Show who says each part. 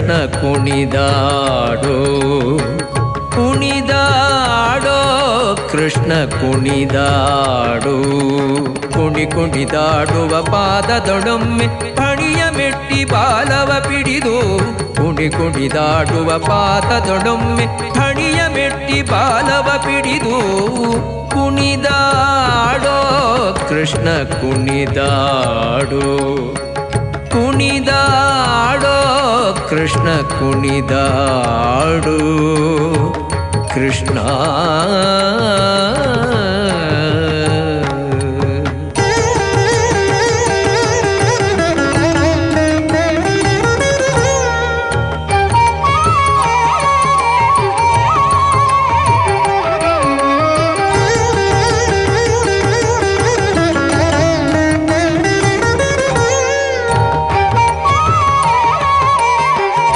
Speaker 1: ಕೃಷ್ಣ ಕುಣಿದಾಡೋ ಕುಣಿದಾಡೋ ಕೃಷ್ಣ ಕುಣಿದಾಡೋ ಕುಣಿದಾಡುವ ಪಾದದೊಡೊಮ್ಮೆ ಫಣಿಯ ಮೆಟ್ಟಿ ಬಾಲವ ಪಿಡಿದು ಕುಣಿದಾಡುವ ಪಾದದೊಡೊಮ್ಮೆ ಫಣಿಯ ಮೆಟ್ಟಿ ಬಾಲವ ಪಿಡಿದು ಕುಣಿದಾಡೋ ಕೃಷ್ಣ ಕುಣಿದಾಡೋ ಕುಣಿದಾಡೋ ಕೃಷ್ಣ ಕುಣಿದಾಡೋ ಕೃಷ್ಣ